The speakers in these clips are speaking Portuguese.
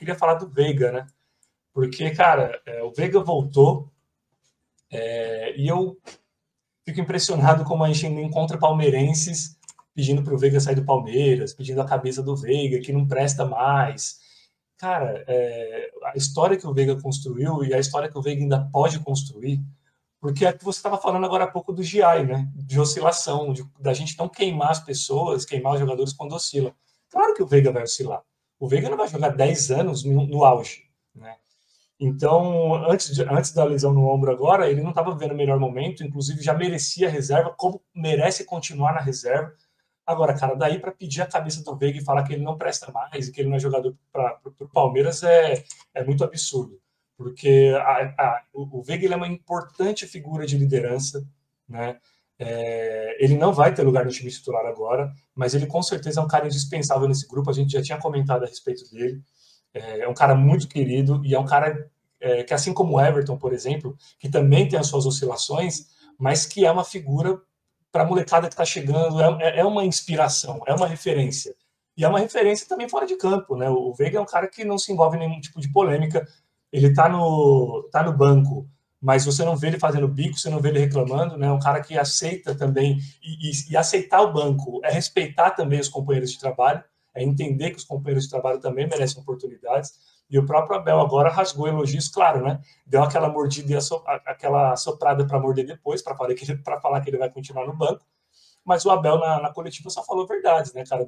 queria falar do Veiga, né? Porque, cara, o Veiga voltou e eu fico impressionado como a gente ainda encontra palmeirenses pedindo para o Veiga sair do Palmeiras, pedindo a cabeça do Veiga, que não presta mais. Cara, a história que o Veiga construiu e a história que o Veiga ainda pode construir, porque é que você estava falando agora há pouco do GI, né? De oscilação, da gente não queimar as pessoas, queimar os jogadores quando oscila. Claro que o Veiga vai oscilar. O Veiga não vai jogar 10 anos no auge, né? Então, antes da lesão no ombro agora, ele não estava vivendo o melhor momento, inclusive já merecia a reserva, como merece continuar na reserva. Agora, cara, daí para pedir a cabeça do Veiga e falar que ele não presta mais e que ele não é jogador para o Palmeiras é muito absurdo. Porque o Veiga ele é uma importante figura de liderança, né? Ele não vai ter lugar no time titular agora, mas ele com certeza é um cara indispensável nesse grupo. A gente já tinha comentado a respeito dele. É um cara muito querido e é um cara que, assim como o Everton, por exemplo, que também tem as suas oscilações, mas que é uma figura para a molecada que está chegando, é uma inspiração, é uma referência. E é uma referência também fora de campo, né? O Veiga é um cara que não se envolve em nenhum tipo de polêmica, ele está no banco, mas você não vê ele fazendo bico, você não vê ele reclamando, né? É um cara que aceita também, e aceitar o banco é respeitar também os companheiros de trabalho, é entender que os companheiros de trabalho também merecem oportunidades. E o próprio Abel agora rasgou elogios, claro, né? Deu aquela mordida e aquela soprada para morder depois, para falar que ele vai continuar no banco. Mas o Abel na coletiva só falou verdades, né, cara?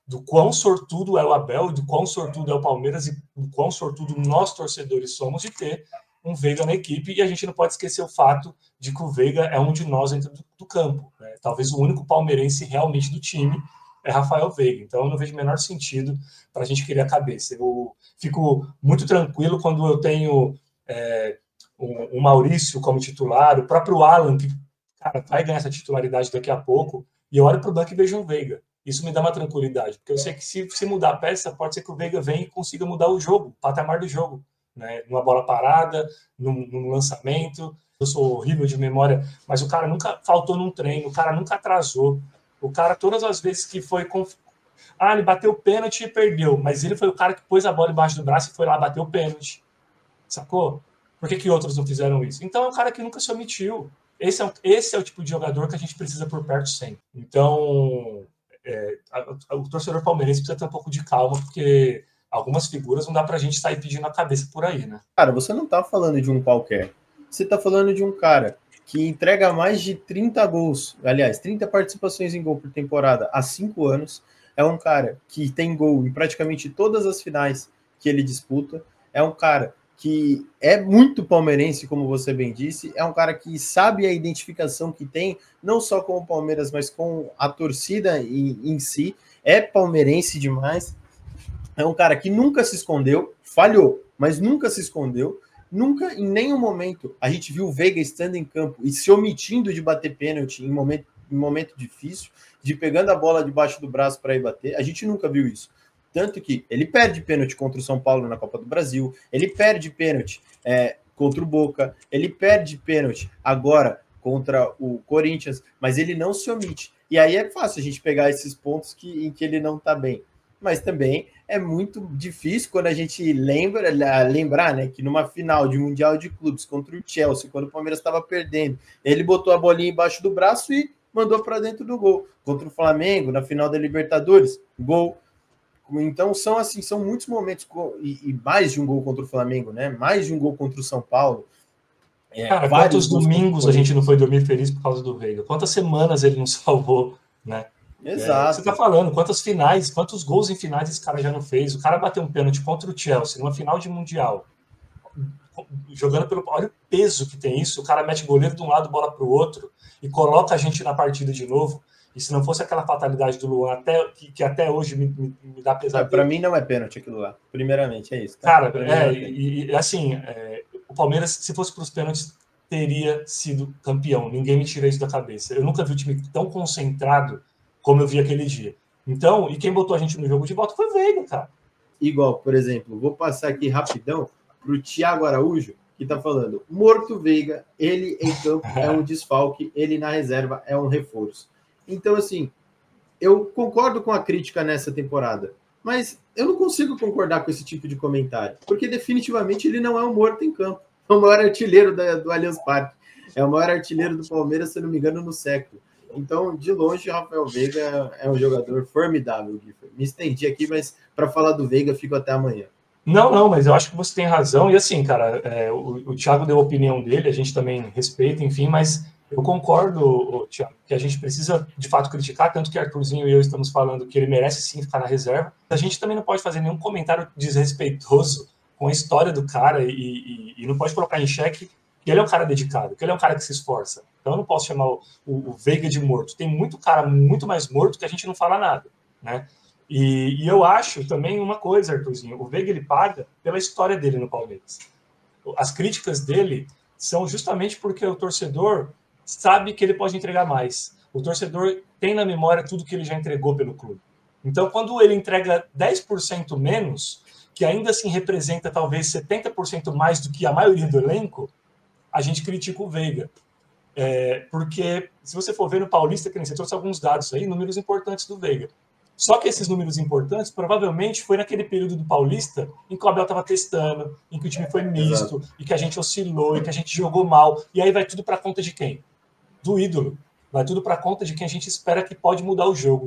Do quão sortudo é o Abel, do quão sortudo é o Palmeiras e do quão sortudo nós torcedores somos de ter um Veiga na equipe. E a gente não pode esquecer o fato de que o Veiga é um de nós dentro do campo, né? Talvez o único palmeirense realmente do time é Rafael Veiga. Então eu não vejo o menor sentido para a gente querer a cabeça. Eu fico muito tranquilo quando eu tenho o Maurício como titular, o próprio Alan, que, cara, vai ganhar essa titularidade daqui a pouco, e eu olho para o banco e vejo um Veiga. Isso me dá uma tranquilidade, porque eu sei que se mudar a peça, pode ser que o Veiga venha e consiga mudar o jogo, o patamar do jogo, né? Numa bola parada, num lançamento. Eu sou horrível de memória, mas o cara nunca faltou num treino, o cara nunca atrasou. O cara, todas as vezes que foi... ele bateu o pênalti e perdeu, mas ele foi o cara que pôs a bola embaixo do braço e foi lá bater o pênalti. Sacou? Por que outros não fizeram isso? Então é um cara que nunca se omitiu. Esse é o tipo de jogador que a gente precisa por perto sempre. Então, o torcedor palmeirense precisa ter um pouco de calma, porque algumas figuras não dá pra gente sair pedindo a cabeça por aí, né? Cara, você não tá falando de um qualquer. Você tá falando de um cara que entrega mais de 30 gols, aliás, 30 participações em gol por temporada há 5 anos. É um cara que tem gol em praticamente todas as finais que ele disputa. É um cara que é muito palmeirense, como você bem disse. É um cara que sabe a identificação que tem, não só com o Palmeiras, mas com a torcida em si. É palmeirense demais. É um cara que nunca se escondeu, falhou, mas nunca se escondeu. Nunca, em nenhum momento, a gente viu o Veiga estando em campo e se omitindo de bater pênalti em momento difícil, de pegando a bola debaixo do braço para ir bater. A gente nunca viu isso. Tanto que ele perde pênalti contra o São Paulo na Copa do Brasil, ele perde pênalti contra o Boca, ele perde pênalti agora contra o Corinthians, mas ele não se omite. E aí é fácil a gente pegar esses pontos em que ele não está bem. Mas também é muito difícil quando a gente lembrar, né, que numa final de Mundial de Clubes contra o Chelsea, quando o Palmeiras estava perdendo, ele botou a bolinha embaixo do braço e mandou para dentro do gol. Contra o Flamengo, na final da Libertadores, gol. Então são muitos momentos, e mais de um gol contra o Flamengo, né? Mais de um gol contra o São Paulo. Cara, quantos domingos a gente não foi dormir feliz por causa do Veiga? Quantas semanas ele nos salvou, né? Exato. Você tá falando, quantas finais, quantos gols em finais esse cara já não fez? O cara bateu um pênalti contra o Chelsea, numa final de Mundial, jogando pelo... Olha o peso que tem isso, o cara mete goleiro de um lado, bola pro outro, e coloca a gente na partida de novo. E se não fosse aquela fatalidade do Luan, que até hoje me dá pesadelo. Para mim não é pênalti aquilo lá, primeiramente, é isso. Tá? Cara, assim, o Palmeiras, se fosse para os pênaltis, teria sido campeão. Ninguém me tira isso da cabeça. Eu nunca vi o time tão concentrado como eu vi aquele dia. Então, e quem botou a gente no jogo de volta foi o Veiga, cara. Igual, por exemplo, vou passar aqui rapidão para o Thiago Araújo, que está falando, morto Veiga, ele em campo é um desfalque, ele na reserva é um reforço. Então, assim, eu concordo com a crítica nessa temporada. Mas eu não consigo concordar com esse tipo de comentário, porque definitivamente ele não é um morto em campo. É o maior artilheiro do Allianz Parque. É o maior artilheiro do Palmeiras, se não me engano, no século. Então, de longe, Rafael Veiga é um jogador formidável, Guilherme. Me estendi aqui, mas para falar do Veiga, fico até amanhã. Não, mas eu acho que você tem razão. E assim, cara, o Thiago deu a opinião dele, a gente também respeita, enfim, mas eu concordo, Thiago, que a gente precisa, de fato, criticar, tanto que Arthurzinho e eu estamos falando que ele merece sim ficar na reserva. A gente também não pode fazer nenhum comentário desrespeitoso com a história do cara e não pode colocar em xeque que ele é um cara dedicado, que ele é um cara que se esforça. Então eu não posso chamar o Veiga de morto. Tem muito cara muito mais morto que a gente não fala nada, né? E eu acho também uma coisa, Arthurzinho, o Veiga ele paga pela história dele no Palmeiras. As críticas dele são justamente porque o torcedor sabe que ele pode entregar mais. O torcedor tem na memória tudo que ele já entregou pelo clube. Então, quando ele entrega 10% menos, que ainda assim representa talvez 70% mais do que a maioria do elenco, a gente critica o Veiga. Porque, se você for ver no Paulista, que nem você trouxe alguns dados aí, números importantes do Veiga. Só que esses números importantes, provavelmente, foi naquele período do Paulista em que o Abel estava testando, em que o time foi misto, exato, e que a gente oscilou, e que a gente jogou mal. E aí vai tudo para conta de quem? Do ídolo. Vai tudo para conta de quem a gente espera que pode mudar o jogo.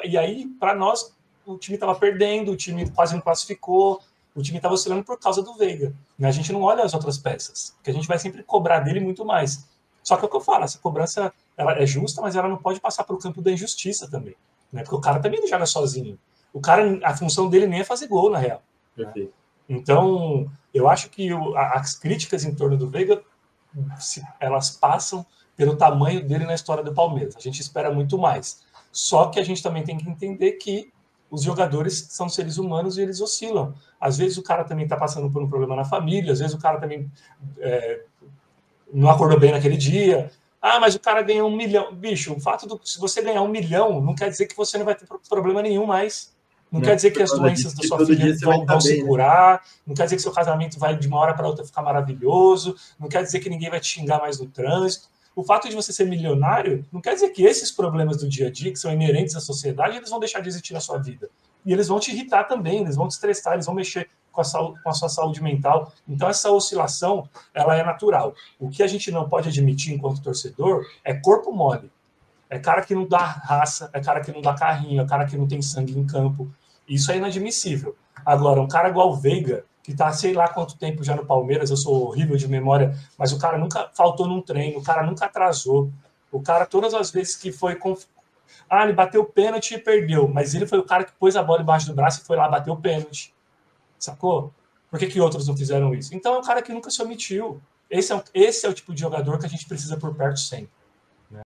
E aí, para nós, o time estava perdendo, o time quase não classificou, o time estava oscilando por causa do Veiga. A gente não olha as outras peças, porque a gente vai sempre cobrar dele muito mais. Só que é o que eu falo, essa cobrança ela é justa, mas ela não pode passar pelo campo da injustiça também. Né? Porque o cara também não joga sozinho. O cara, a função dele nem é fazer gol, na real. Perfeito. Então, eu acho que as críticas em torno do Veiga, elas passam pelo tamanho dele na história do Palmeiras. A gente espera muito mais. Só que a gente também tem que entender que os jogadores são seres humanos e eles oscilam. Às vezes o cara também está passando por um problema na família, às vezes o cara também não acordou bem naquele dia. Ah, mas o cara ganhou 1 milhão. Bicho, o fato de se você ganhar 1 milhão não quer dizer que você não vai ter problema nenhum mais. Não quer dizer que as doenças da sua filha vão se curar. Não quer dizer que seu casamento vai de uma hora para outra ficar maravilhoso. Não quer dizer que ninguém vai te xingar mais no trânsito. O fato de você ser milionário não quer dizer que esses problemas do dia a dia, que são inerentes à sociedade, eles vão deixar de existir na sua vida. E eles vão te irritar também, eles vão te estressar, eles vão mexer com a sua saúde mental. Então, essa oscilação, ela é natural. O que a gente não pode admitir enquanto torcedor é corpo mole. É cara que não dá raça, é cara que não dá carrinho, é cara que não tem sangue em campo. Isso é inadmissível. Agora, um cara igual o Veiga, que tá sei lá quanto tempo já no Palmeiras, eu sou horrível de memória, mas o cara nunca faltou num treino, o cara nunca atrasou. O cara, todas as vezes que foi... ele bateu o pênalti e perdeu, mas ele foi o cara que pôs a bola embaixo do braço e foi lá bater o pênalti. Sacou? Por que outros não fizeram isso? Então é um cara que nunca se omitiu. Esse é o tipo de jogador que a gente precisa por perto sempre.